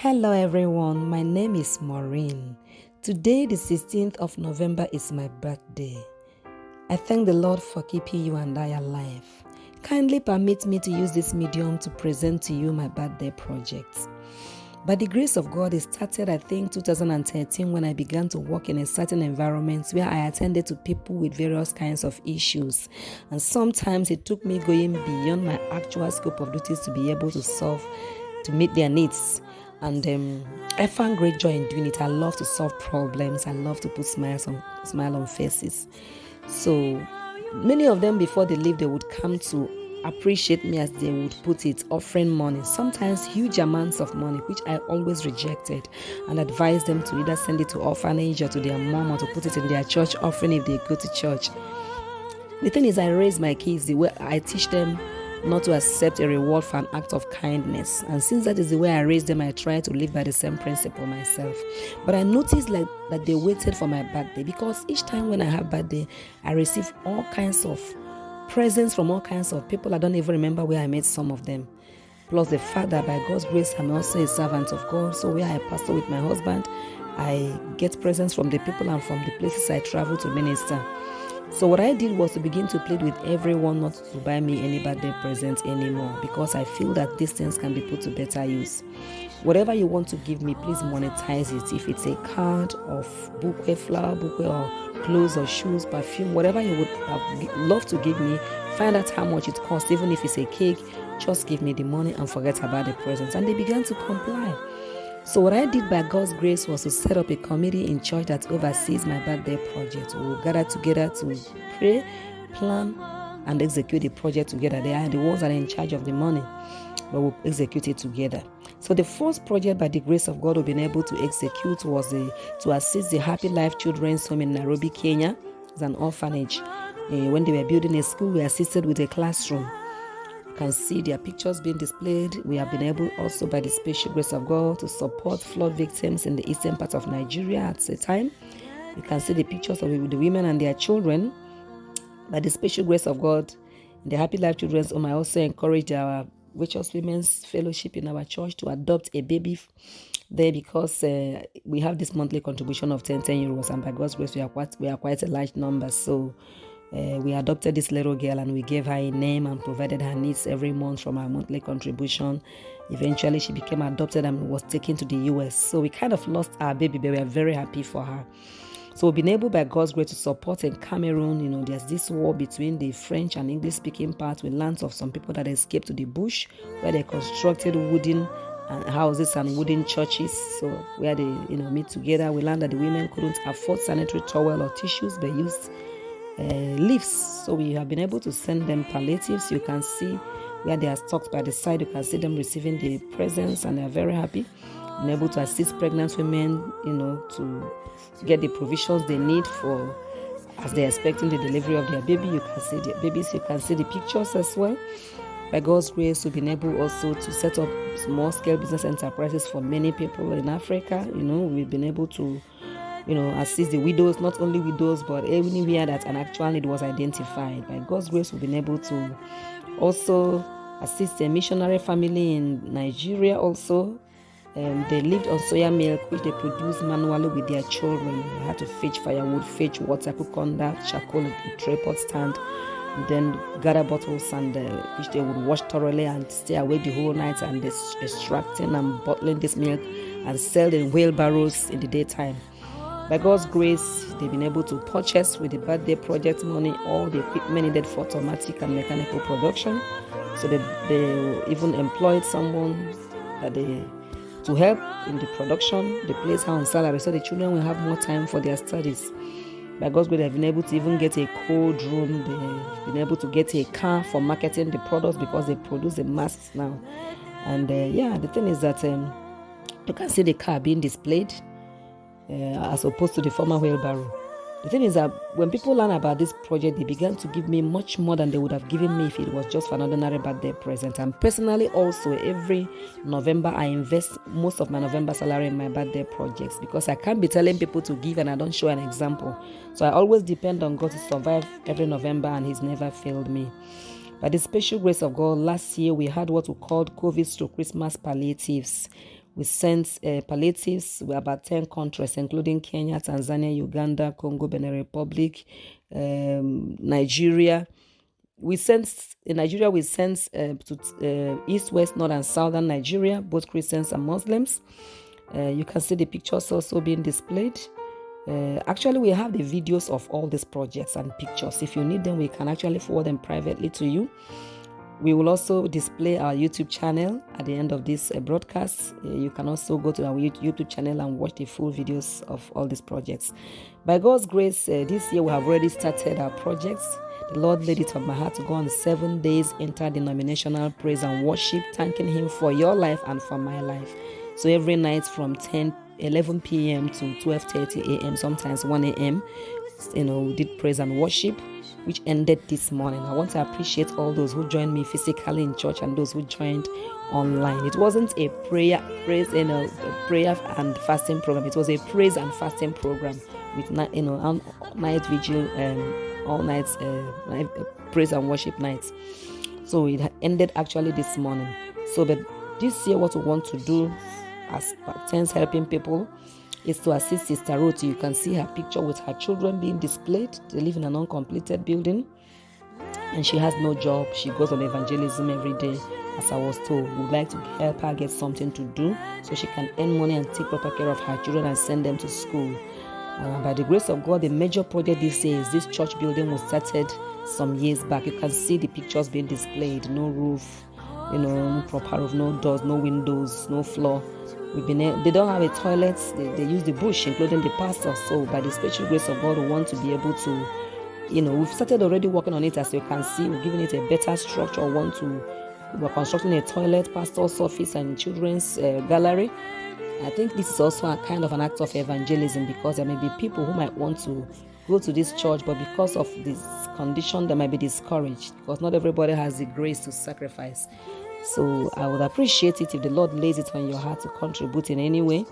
Hello everyone, my name is Maureen. Today, the 16th of November, is my birthday. I thank the Lord for keeping you and I alive. Kindly permit me to use this medium to present to you my birthday project. By the grace of God, it started, 2013 when I began to work in a certain environment where I attended to people with various kinds of issues. And sometimes it took me going beyond my actual scope of duties to be able to meet their needs. And I found great joy in doing it. I love to solve problems. I love to put smile on faces. So many of them, before they leave, they would come to appreciate me, as they would put it, offering money, sometimes huge amounts of money, which I always rejected, and advised them to either send it to orphanage or to their mom, or to put it in their church offering if they go to church. The thing is, I raise my kids the way I teach them not to accept a reward for an act of kindness. And since that is the way I raised them, I try to live by the same principle myself. But I noticed that they waited for my birthday, because each time when I have birthday, I receive all kinds of presents from all kinds of people. I don't even remember where I met some of them. Plus the fact that by God's grace, I'm also a servant of God. So where I pastor with my husband, I get presents from the people and from the places I travel to minister. So what I did was to begin to plead with everyone not to buy me any birthday presents anymore, because I feel that these things can be put to better use. Whatever you want to give me, please monetize it. If it's a card of bouquet, flower bouquet, or clothes or shoes, perfume, whatever you would have loved to give me, find out how much it costs. Even if it's a cake, just give me the money and forget about the presents. And they began to comply. So what I did by God's grace was to set up a committee in church that oversees my birthday project. We will gather together to pray, plan, and execute the project together. They are the ones that are in charge of the money, but we'll execute it together. So the first project, by the grace of God, we've been able to execute was to assist the Happy Life Children's Home in Nairobi, Kenya. It's an orphanage. When they were building a school, we assisted with a classroom. You can see their pictures being displayed. We have been able also, by the special grace of God, to support flood victims in the eastern part of Nigeria at the time. You can see the pictures of the women and their children. By the special grace of God, in the Happy Life Children's Home, I also encouraged our Righteous Women's Fellowship in our church to adopt a baby there, because we have this monthly contribution of 10 euros, and by God's grace, we are quite a large number. So we adopted this little girl, and we gave her a name and provided her needs every month from our monthly contribution. Eventually, she became adopted and was taken to the US. So we kind of lost our baby, but we are very happy for her. So we've been able, by God's grace, to support in Cameroon. There's this war between the French and English-speaking part with lands of some people that escaped to the bush, where they constructed wooden houses and wooden churches. So where they, meet together. We learned that the women couldn't afford sanitary towel or tissues, but used leaves. So we have been able to send them palliatives. You can see where they are stocked by the side. You can see them receiving the presents, and they are very happy. Been able to assist pregnant women, to get the provisions they need for as they're expecting the delivery of their baby. You can see the babies. You can see the pictures as well. By God's grace, we've been able also to set up small-scale business enterprises for many people in Africa. We've been able to assist the widows, not only widows, but anywhere that an actual need was identified. By God's grace, we've been able to also assist a missionary family in Nigeria also. They lived on soya milk, which they produced manually with their children. They had to fetch firewood, fetch water, cook under charcoal in a tripod stand, and then gather bottles, and which they would wash thoroughly and stay awake the whole night, and extracting and bottling this milk and sell in wheelbarrows in the daytime. By God's grace, they've been able to purchase with the birthday project money all the equipment needed for automatic and mechanical production. So they even employed someone to help in the production. They place her on salary, so the children will have more time for their studies. By God's grace, they've been able to even get a cold room. They've been able to get a car for marketing the products, because they produce the masks now. And the thing is that you can see the car being displayed, as opposed to the former wheelbarrow. The thing is that when people learn about this project, they began to give me much more than they would have given me if it was just for an ordinary birthday present. And personally also, every November, I invest most of my November salary in my birthday projects, because I can't be telling people to give and I don't show an example. So I always depend on God to survive every November, and He's never failed me. By the special grace of God, last year we had what we called COVID to Christmas palliatives, We sent palliatives to about 10 countries, including Kenya, Tanzania, Uganda, Congo, Benin Republic, Nigeria. In Nigeria, we sent to East, West, North, and Southern Nigeria, both Christians and Muslims. You can see the pictures also being displayed. Actually, we have the videos of all these projects and pictures. If you need them, we can actually forward them privately to you. We will also display our YouTube channel at the end of this broadcast. You can also go to our YouTube channel and watch the full videos of all these projects. By God's grace, this year we have already started our projects. The Lord laid it on my heart to go on 7 days interdenominational praise and worship, thanking Him for your life and for my life. So every night from 11 p.m. to 12:30 a.m., sometimes 1 a.m., we did praise and worship, which ended this morning. I want to appreciate all those who joined me physically in church and those who joined online. It wasn't a prayer and fasting program. It was a praise and fasting program with night vigil and all nights praise and worship nights. So it ended actually this morning. So, but this year, what we want to do as Patens Helping People is to assist Sister Ruth. You can see her picture with her children being displayed. They live in an uncompleted building and she has no job. She goes on evangelism every day, as I was told. We'd like to help her get something to do so she can earn money and take proper care of her children and send them to school. By the grace of God, the major project this year is this church building was started some years back. You can see the pictures being displayed. No roof, no proper roof, no doors, no windows, no floor. They don't have a toilet. They use the bush, including the pastor. So by the special grace of God, we want to be able to, we've started already working on it. As you can see, we're giving it a better structure. We're constructing a toilet, pastor's office, and children's gallery. I think this is also a kind of an act of evangelism, because there may be people who might want to go to this church, but because of this condition, they might be discouraged, because not everybody has the grace to sacrifice. So I would appreciate it if the Lord lays it on your heart to contribute in any way.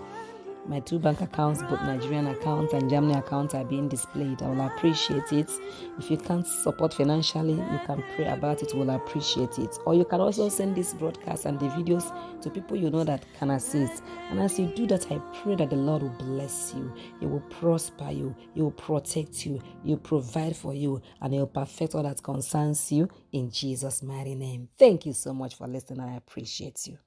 My 2 bank accounts, both Nigerian accounts and Germany accounts, are being displayed. I will appreciate it. If you can't support financially, you can pray about it. We'll appreciate it. Or you can also send this broadcast and the videos to people you know that can assist. And as you do that, I pray that the Lord will bless you. He will prosper you. He will protect you. He will provide for you. And He will perfect all that concerns you in Jesus' mighty name. Thank you so much for listening. I appreciate you.